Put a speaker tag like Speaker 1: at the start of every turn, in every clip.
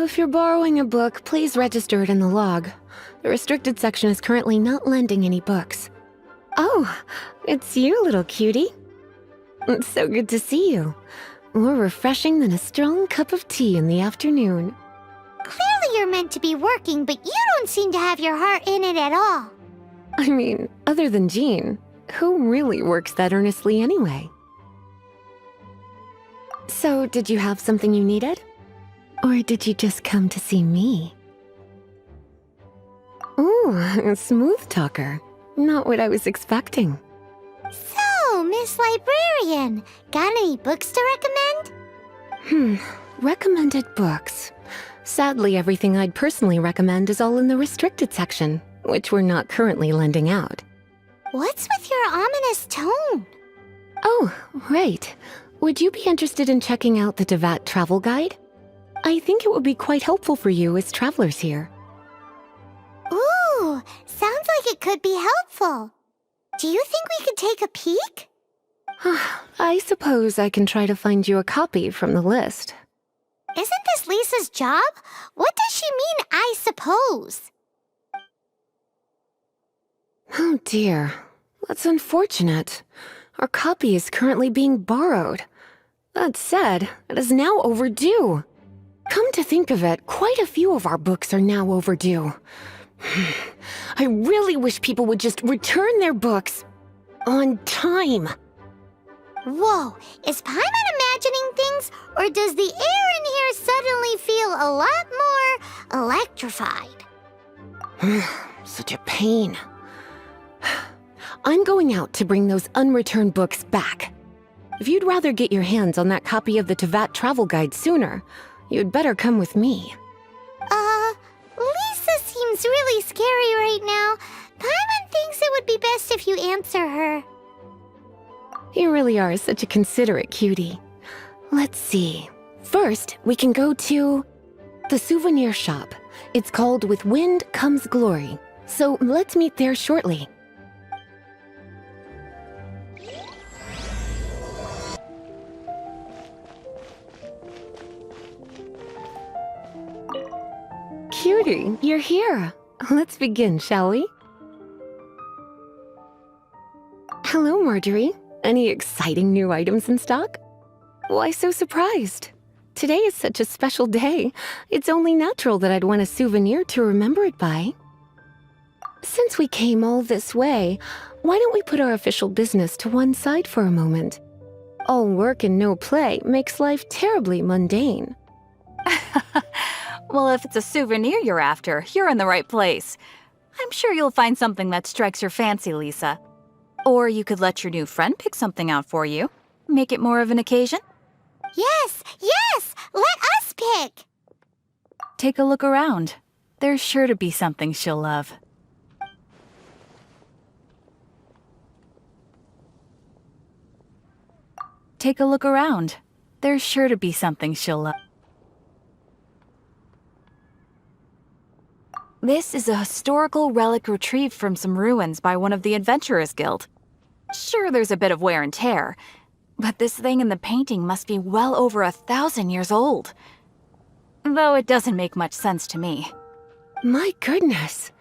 Speaker 1: if you're borrowing a book, please register it in the log. The restricted section is currently not lending any books. Oh, it's you, little cutie. It's so good to see you. More refreshing than a strong cup of tea in the afternoon.
Speaker 2: Clearly you're meant to be working, but you don't seem to have your heart in it at all.
Speaker 1: I mean, other than Jean, who really works that earnestly anyway? So, did you have something you needed? Or did you just come to see me? Ooh, a smooth talker. Not what I was expecting.
Speaker 2: So, Miss Librarian, got any books to recommend?
Speaker 1: Recommended books. Sadly, everything I'd personally recommend is all in the restricted section, which we're not currently lending out.
Speaker 2: What's with your ominous tone?
Speaker 1: Oh, right. Would you be interested in checking out the Devat travel guide? I think it would be quite helpful for you as travelers here.
Speaker 2: Ooh, sounds like it could be helpful. Do you think we could take a peek?
Speaker 1: I suppose I can try to find you a copy from the list.
Speaker 2: Isn't this Lisa's job? What does she mean, I suppose?
Speaker 1: Oh dear, that's unfortunate. Our copy is currently being borrowed. That said, it is now overdue. Come to think of it, quite a few of our books are now overdue. I really wish people would just return their books on time.
Speaker 2: Whoa, is Paimon imagining things, or does the air in here suddenly feel a lot more electrified?
Speaker 1: Such a pain. I'm going out to bring those unreturned books back. If you'd rather get your hands on that copy of the Devat travel guide sooner, you'd better come with me.
Speaker 2: Lisa seems really scary right now. Paimon thinks it would be best if you answer her.
Speaker 1: You really are such a considerate cutie. Let's see. First, we can go to the souvenir shop. It's called With Wind Comes Glory. So let's meet there shortly. Cutie, you're here. Let's begin, shall we? Hello, Marjorie. Any exciting new items in stock? Why so surprised? Today is such a special day. It's only natural that I'd want a souvenir to remember it by. Since we came all this way, why don't we put our official business to one side for a moment? All work and no play makes life terribly mundane.
Speaker 3: Well, if it's a souvenir you're after, you're in the right place. I'm sure you'll find something that strikes your fancy, Lisa. Or you could let your new friend pick something out for you. Make it more of an occasion.
Speaker 2: Yes, let us pick.
Speaker 3: Take a look around. There's sure to be something she'll love. Take a look around. There's sure to be something she'll love. This is a historical relic retrieved from some ruins by one of the Adventurers Guild. Sure, there's a bit of wear and tear, but this thing in the painting must be well over 1,000 years old. Though it doesn't make much sense to me.
Speaker 1: My goodness!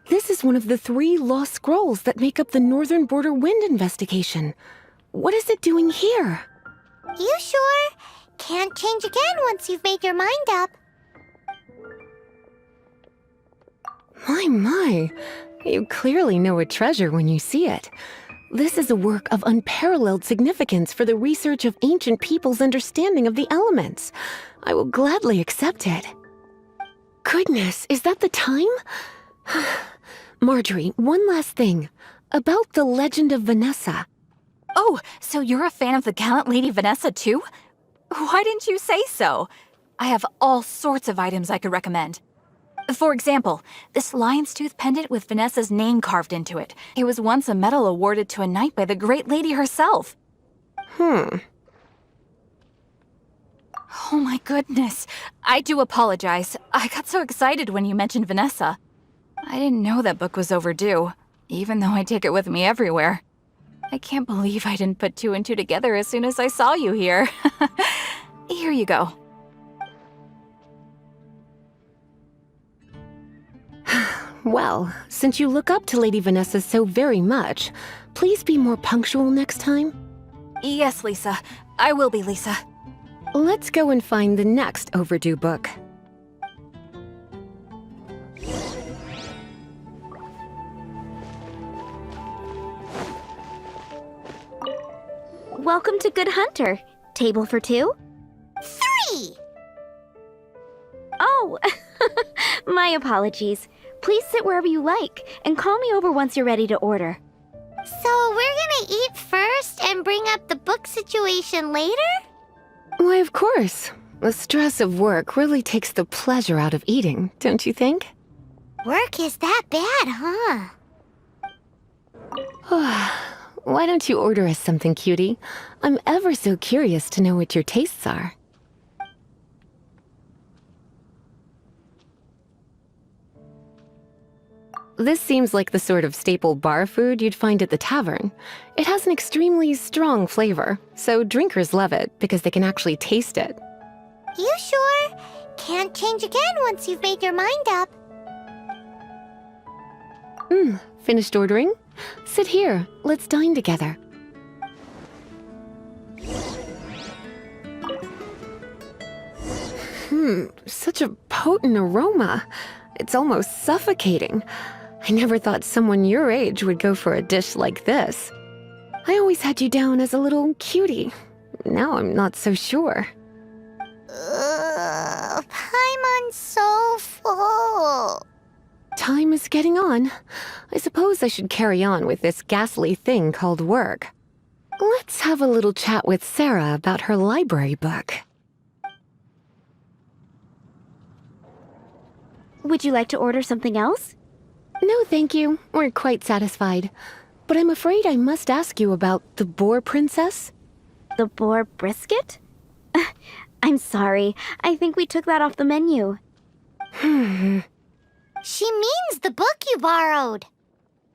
Speaker 1: This is one of the 3 lost scrolls that make up the Northern Border Wind investigation. What is it doing here?
Speaker 2: You sure? Can't change again once you've made your mind up.
Speaker 1: My, you clearly know a treasure when you see it. This is a work of unparalleled significance for the research of ancient people's understanding of the elements. I will gladly accept it. Goodness, is that the time? Marjorie, one last thing. About the legend of Vanessa.
Speaker 3: Oh, so you're a fan of the gallant Lady Vanessa too? Why didn't you say so? I have all sorts of items I could recommend. For example, this lion's tooth pendant with Vanessa's name carved into it. It was once a medal awarded to a knight by the great lady herself. Oh my goodness. I do apologize. I got so excited when you mentioned Vanessa. I didn't know that book was overdue, even though I take it with me everywhere. I can't believe I didn't put 2 and 2 together as soon as I saw you here. Here you go.
Speaker 1: Well, since you look up to Lady Vanessa so very much, please be more punctual next time.
Speaker 3: Yes, Lisa. I will be, Lisa.
Speaker 1: Let's go and find the next overdue book.
Speaker 4: Welcome to Good Hunter. Table for two?
Speaker 2: 3!
Speaker 4: Oh, my apologies. Please sit wherever you like, and call me over once you're ready to order.
Speaker 2: So we're gonna eat first and bring up the book situation later?
Speaker 1: Why, of course. The stress of work really takes the pleasure out of eating, don't you think?
Speaker 2: Work is that bad, huh?
Speaker 1: Why don't you order us something, cutie? I'm ever so curious to know what your tastes are. This seems like the sort of staple bar food you'd find at the tavern. It has an extremely strong flavor, so drinkers love it because they can actually taste it.
Speaker 2: You sure? Can't change again once you've made your mind up.
Speaker 1: Finished ordering? Sit here. Let's dine together. Such a potent aroma. It's almost suffocating. I never thought someone your age would go for a dish like this. I always had you down as a little cutie. Now I'm not so sure.
Speaker 2: Paimon's so full.
Speaker 1: Time is getting on. I suppose I should carry on with this ghastly thing called work. Let's have a little chat with Sarah about her library book.
Speaker 4: Would you like to order something else?
Speaker 1: No, thank you. We're quite satisfied. But I'm afraid I must ask you about the boar princess.
Speaker 4: The boar brisket? I'm sorry. I think we took that off the menu.
Speaker 2: She means the book you borrowed.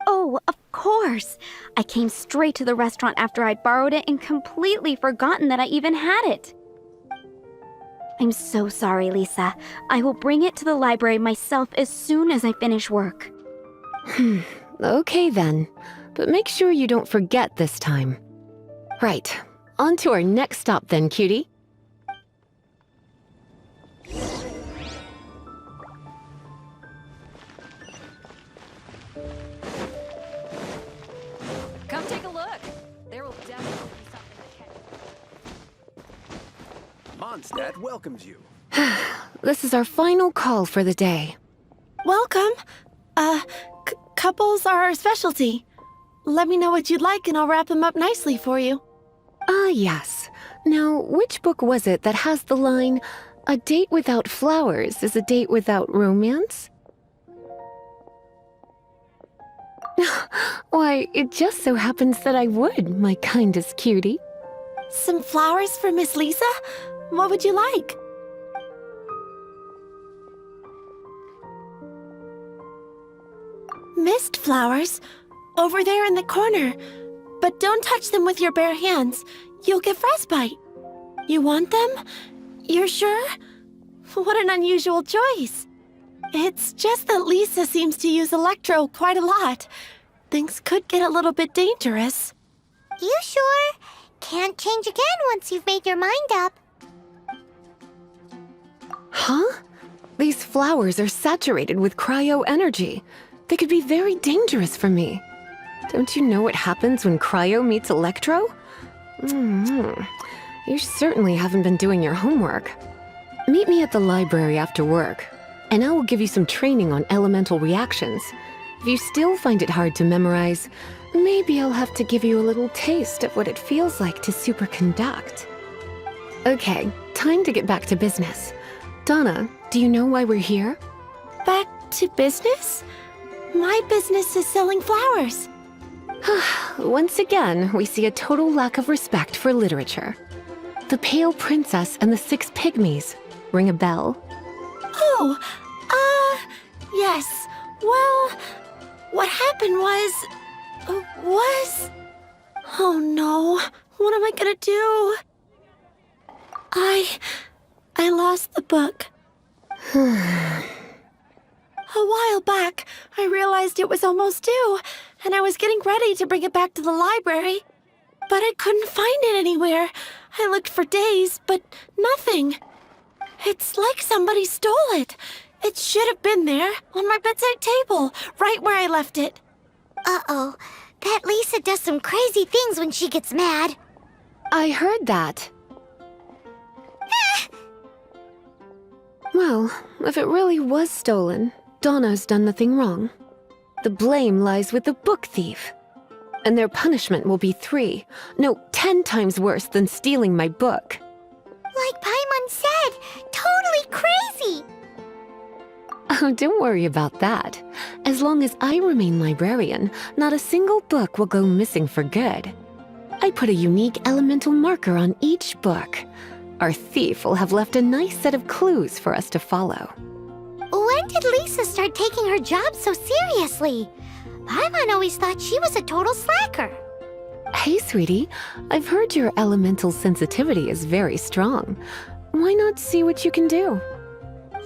Speaker 4: Oh, of course. I came straight to the restaurant after I'd borrowed it and completely forgotten that I even had it. I'm so sorry, Lisa. I will bring it to the library myself as soon as I finish work.
Speaker 1: Okay then. But make sure you don't forget this time. Right. On to our next stop then, cutie.
Speaker 3: Come take a look. There will definitely be something that can...
Speaker 5: Mondstadt welcomes you.
Speaker 1: This is our final call for the day.
Speaker 6: Welcome. Couples are our specialty. Let me know what you'd like and I'll wrap them up nicely for you.
Speaker 1: Ah, yes. Now, which book was it that has the line, "A date without flowers is a date without romance"? Why, it just so happens that I would, my kindest cutie.
Speaker 6: Some flowers for Miss Lisa? What would you like? Mist flowers. Over there in the corner. But don't touch them with your bare hands. You'll get frostbite. You want them? You're sure? What an unusual choice. It's just that Lisa seems to use Electro quite a lot. Things could get a little bit dangerous.
Speaker 2: You sure? Can't change again once you've made your mind up.
Speaker 1: Huh? These flowers are saturated with cryo energy. They could be very dangerous for me. Don't you know what happens when cryo meets electro? You certainly haven't been doing your homework. Meet me at the library after work, and I will give you some training on elemental reactions. If you still find it hard to memorize, maybe I'll have to give you a little taste of what it feels like to superconduct. Okay, time to get back to business. Donna, do you know why we're here?
Speaker 6: Back to business? My business is selling flowers.
Speaker 1: Once again, we see a total lack of respect for literature. The Pale Princess and the Six Pygmies. Ring a bell?
Speaker 6: Oh, yes. Well, what happened was... Oh no, what am I gonna do? I lost the book. A while back, I realized it was almost due, and I was getting ready to bring it back to the library. But I couldn't find it anywhere. I looked for days, but nothing. It's like somebody stole it. It should have been there, on my bedside table, right where I left it.
Speaker 2: Uh-oh. That Lisa does some crazy things when she gets mad.
Speaker 1: I heard that. Well, if it really was stolen, Donna's done nothing wrong. The blame lies with the book thief. And their punishment will be 10 times worse than stealing my book.
Speaker 2: Like Paimon said, totally crazy.
Speaker 1: Oh, don't worry about that. As long as I remain librarian, not a single book will go missing for good. I put a unique elemental marker on each book. Our thief will have left a nice set of clues for us to follow.
Speaker 2: When did Lisa start taking her job so seriously? Paimon always thought she was a total slacker.
Speaker 1: Hey, sweetie, I've heard your elemental sensitivity is very strong. Why not see what you can do?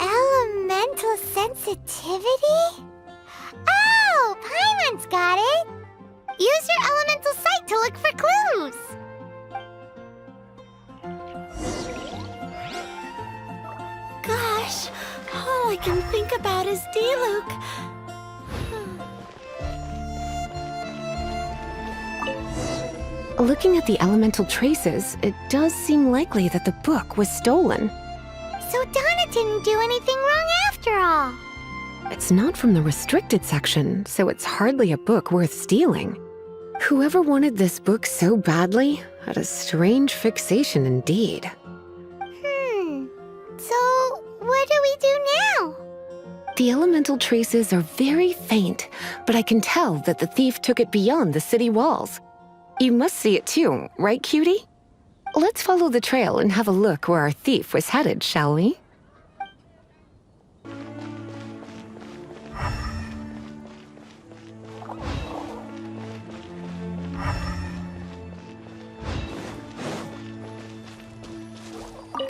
Speaker 2: Elemental sensitivity? Oh, Paimon's got it! Use your elemental sight to look for clues!
Speaker 6: Gosh, all I can think about is D-Luke.
Speaker 1: Looking at the elemental traces, it does seem likely that the book was stolen.
Speaker 2: So Donna didn't do anything wrong after all.
Speaker 1: It's not from the restricted section, so it's hardly a book worth stealing. Whoever wanted this book so badly had a strange fixation indeed.
Speaker 2: So what do we do now?
Speaker 1: The elemental traces are very faint, but I can tell that the thief took it beyond the city walls. You must see it too, right, cutie? Let's follow the trail and have a look where our thief was headed, shall we?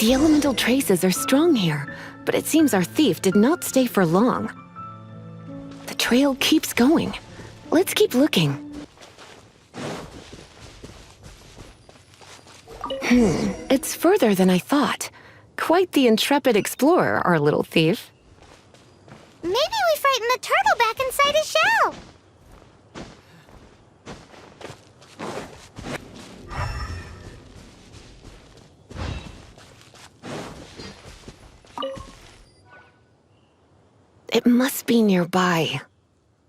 Speaker 1: The elemental traces are strong here, but it seems our thief did not stay for long. The trail keeps going. Let's keep looking. It's further than I thought. Quite the intrepid explorer, our little thief.
Speaker 2: Maybe we frightened the turtle back inside his shell.
Speaker 1: It must be nearby.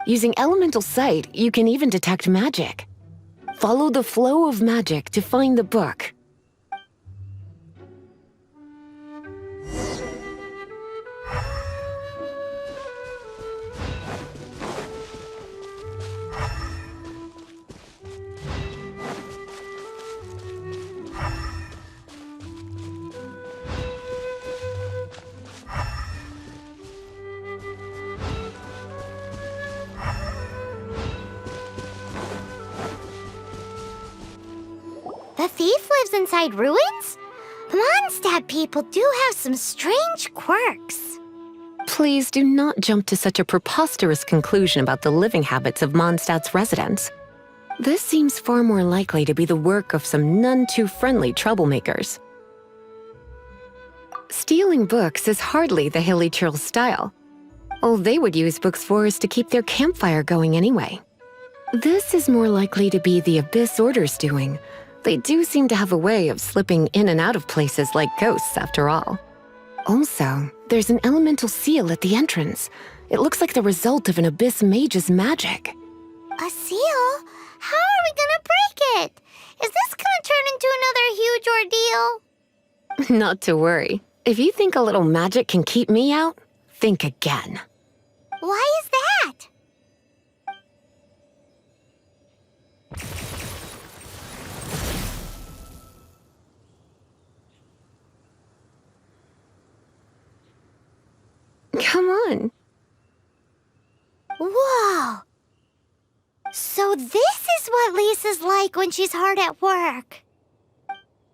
Speaker 1: Using elemental sight, you can even detect magic. Follow the flow of magic to find the book.
Speaker 2: The thief lives inside ruins? Mondstadt people do have some strange quirks.
Speaker 1: Please do not jump to such a preposterous conclusion about the living habits of Mondstadt's residents. This seems far more likely to be the work of some none-too-friendly troublemakers. Stealing books is hardly the Hilly Churl's style. All they would use books for is to keep their campfire going anyway. This is more likely to be the Abyss Order's doing. They do seem to have a way of slipping in and out of places like ghosts, after all. Also, there's an elemental seal at the entrance. It looks like the result of an Abyss mage's magic.
Speaker 2: A seal? How are we gonna break it? Is this gonna turn into another huge ordeal?
Speaker 1: Not to worry. If you think a little magic can keep me out, think again.
Speaker 2: Why is that?
Speaker 1: Come on.
Speaker 2: Whoa! So this is what Lisa's like when she's hard at work.